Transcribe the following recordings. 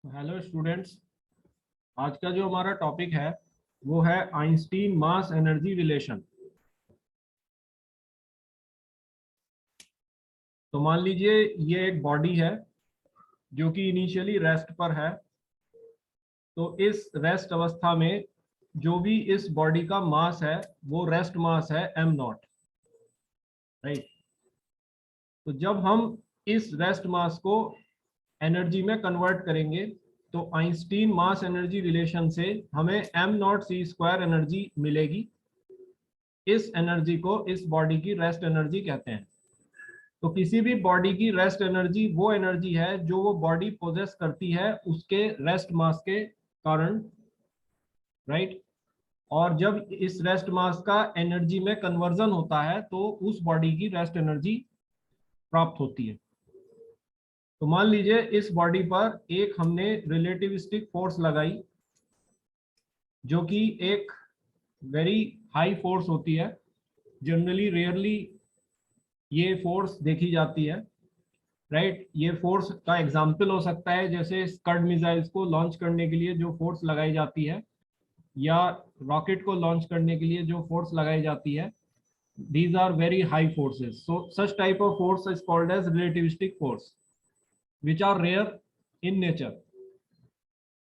Hello students. आज का जो हमारा टॉपिक है वो है आइंस्टीन मास एनर्जी रिलेशन। तो मान लीजिए ये एक बॉडी है जो कि इनिशियली रेस्ट पर है। तो इस रेस्ट अवस्था में जो भी इस बॉडी का मास है वो रेस्ट मास है एम नॉट, राइट। तो जब हम इस रेस्ट मास को एनर्जी में कन्वर्ट करेंगे तो आइंस्टीन मास एनर्जी रिलेशन से हमें एम नॉट सी स्क्वायर एनर्जी मिलेगी। इस एनर्जी को इस बॉडी की रेस्ट एनर्जी कहते हैं। तो किसी भी बॉडी की रेस्ट एनर्जी वो एनर्जी है जो वो बॉडी पोजेस करती है उसके रेस्ट मास के कारण, राइट। और जब इस रेस्ट मास का एनर्जी में कन्वर्जन होता है तो उस बॉडी की रेस्ट एनर्जी प्राप्त होती है। तो मान लीजिए इस बॉडी पर एक हमने रिलेटिविस्टिक फोर्स लगाई जो कि एक वेरी हाई फोर्स होती है। जनरली रेयरली ये फोर्स देखी जाती है, राइट। ये फोर्स का एग्जाम्पल हो सकता है जैसे स्कड मिसाइल्स को लॉन्च करने के लिए जो फोर्स लगाई जाती है या रॉकेट को लॉन्च करने के लिए जो फोर्स लगाई जाती है। These are very high forces, so such type of force is called as relativistic force which are rare in nature.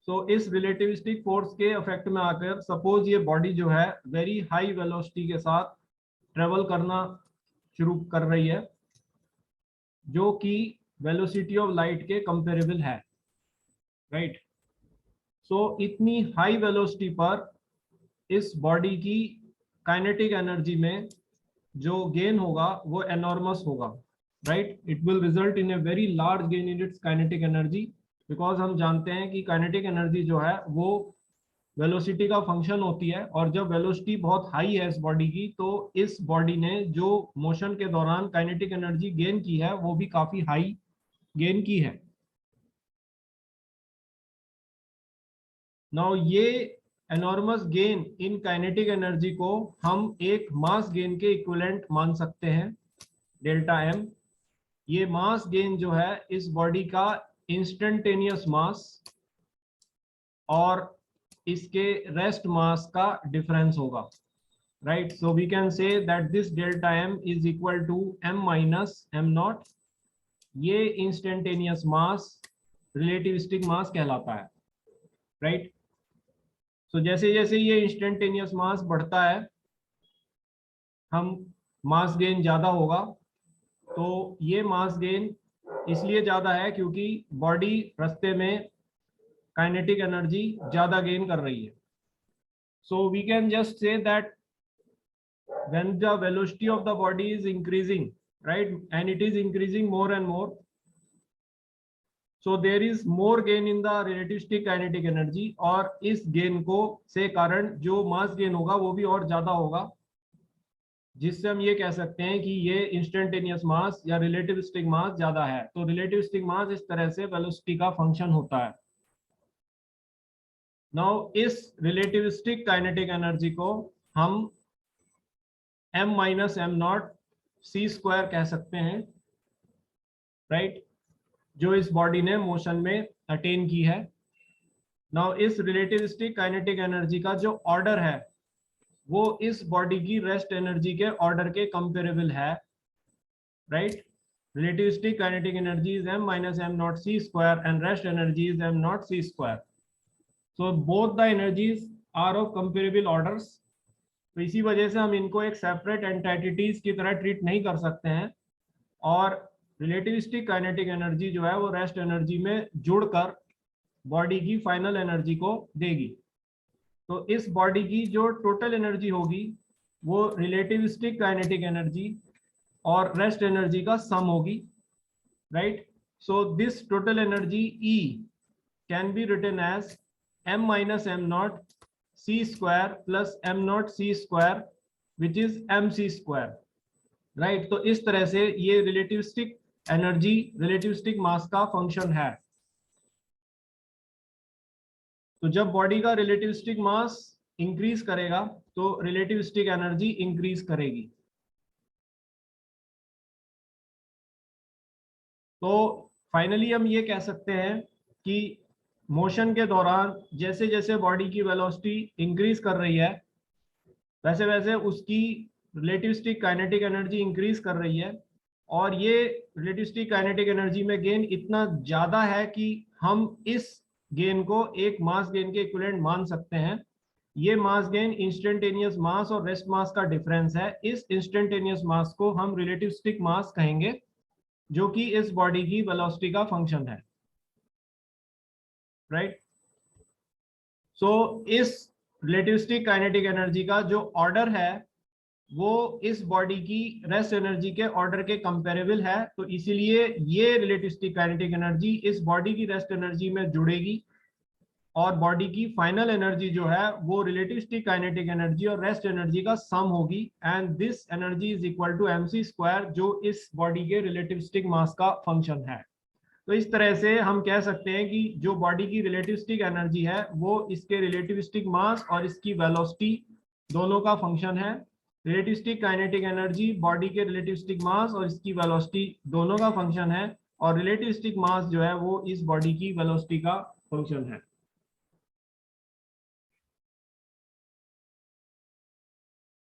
So इस रिलेटिविस्टिक फोर्स के इफेक्ट में आकर सपोज ये बॉडी जो है वेरी हाई वेलोसिटी के साथ ट्रेवल करना शुरू कर रही है जो कि वेलोसिटी ऑफ लाइट के कंपेरेबल है, राइट। सो इतनी हाई वेलोसिटी पर इस बॉडी की काइनेटिक एनर्जी में जो गेन होगा वो एनॉर्मस होगा, right. It will result in a very large gain in its kinetic energy, because हम जानते हैं कि काइनेटिक एनर्जी जो है वो वेलोसिटी का फंक्शन होती है। और जब वेलोसिटी बहुत हाई है इस बॉडी की तो इस बॉडी ने जो मोशन के दौरान काइनेटिक एनर्जी गेन की है वो भी काफी हाई गेन की है। नाउ ये enormous gain in kinetic energy को हम एक मास गेन के इक्विवेलेंट मान सकते हैं, डेल्टा एम। ये मास गेन जो है इस बॉडी का इंस्टेंटेनियस मास और इसके रेस्ट मास का डिफरेंस होगा, right. So we can say that this delta M is equal to M minus M naught. ये इंस्टेंटेनियस मास रिलेटिविस्टिक मास कहलाता है, राइट। तो जैसे जैसे ये इंस्टेंटेनियस मास बढ़ता है हम मास गेन ज़्यादा होगा। तो ये मास गेन इसलिए ज़्यादा है क्योंकि बॉडी रास्ते में काइनेटिक एनर्जी ज़्यादा गेन कर रही है। So we can just say that when the velocity of the body is increasing, right, and it is increasing more and more, so there is more gain in the relativistic kinetic energy। और इस gain को से कारण जो mass gain होगा वो भी और ज्यादा होगा, जिससे हम ये कह सकते हैं कि ये इंस्टेंटेनियस मास या रिलेटिविस्टिक मास ज्यादा है। तो रिलेटिविस्टिक मास इस तरह से वेलोसिटी का फंक्शन होता है। नाउ इस रिलेटिविस्टिक काइनेटिक एनर्जी को हम m माइनस एम नॉट सी स्क्वायर कह सकते हैं, राइट, जो इस बॉडी ने मोशन में अटेन की है। नाउ इस रिलेटिविस्टिक काइनेटिक एनर्जी का जो ऑर्डर है वो इस बॉडी की रेस्ट एनर्जी के ऑर्डर के कंपेरेबल है, right. Relativistic kinetic energy is m minus M naught C square and rest energy is m naught C square. So both the energies are of comparable orders. तो इसी वजह से हम इनको एक सेपरेट एंटिटीज की तरह ट्रीट नहीं कर सकते हैं और रिलेटिविस्टिक काइनेटिक एनर्जी जो है वो रेस्ट एनर्जी में जुड़कर बॉडी की फाइनल एनर्जी को देगी। तो इस बॉडी की जो टोटल एनर्जी होगी वो रिलेटिविस्टिक काइनेटिक एनर्जी और रेस्ट एनर्जी का सम होगी, right. So this total energy E can be written as m minus M naught C square plus m naught C square which is m c square, right. तो इस तरह से ये relativistic energy relativistic मास का function है। तो जब body का रिलेटिविस्टिक मास इंक्रीज करेगा तो रिलेटिविस्टिक एनर्जी इंक्रीज करेगी। तो फाइनली हम ये कह सकते हैं कि मोशन के दौरान जैसे जैसे बॉडी की वेलोसिटी इंक्रीज कर रही है वैसे वैसे उसकी रिलेटिविस्टिक काइनेटिक एनर्जी इंक्रीज कर रही है, और ये रिलेटिविस्टिक काइनेटिक एनर्जी में गेन इतना ज्यादा है कि हम इस गेन को एक मास गेन के इक्विवेलेंट मान सकते हैं। ये मास गेन इंस्टेंटेनियस मास और रेस्ट मास का डिफरेंस है। इस इंस्टेंटेनियस मास को हम रिलेटिविस्टिक मास कहेंगे, जो कि इस बॉडी की वेलोसिटी का फंक्शन है, राइट। सो इस रिलेटिविस्टिक काइनेटिक एनर्जी का जो ऑर्डर है वो इस बॉडी की रेस्ट एनर्जी के ऑर्डर के कंपेरेबल है, तो इसीलिए ये रिलेटिविस्टिक काइनेटिक एनर्जी इस बॉडी की रेस्ट एनर्जी में जुड़ेगी, और बॉडी की फाइनल एनर्जी जो है वो रिलेटिविस्टिक काइनेटिक एनर्जी और रेस्ट एनर्जी का सम होगी, and this energy is equal to mc², जो इस बॉडी के रिलेटिविस्टिक मास का फंक्शन है। तो इस तरह से हम कह सकते हैं कि जो बॉडी की रिलेटिविस्टिक एनर्जी है वो इसके रिलेटिविस्टिक मास और इसकी वेलोसिटी दोनों का फंक्शन है। रिलेटिविस्टिक काइनेटिक एनर्जी बॉडी के रिलेटिविस्टिक मास और इसकी वेलोसिटी दोनों का फंक्शन है, और रिलेटिविस्टिक मास जो है वो इस बॉडी की वेलोसिटी का फंक्शन है।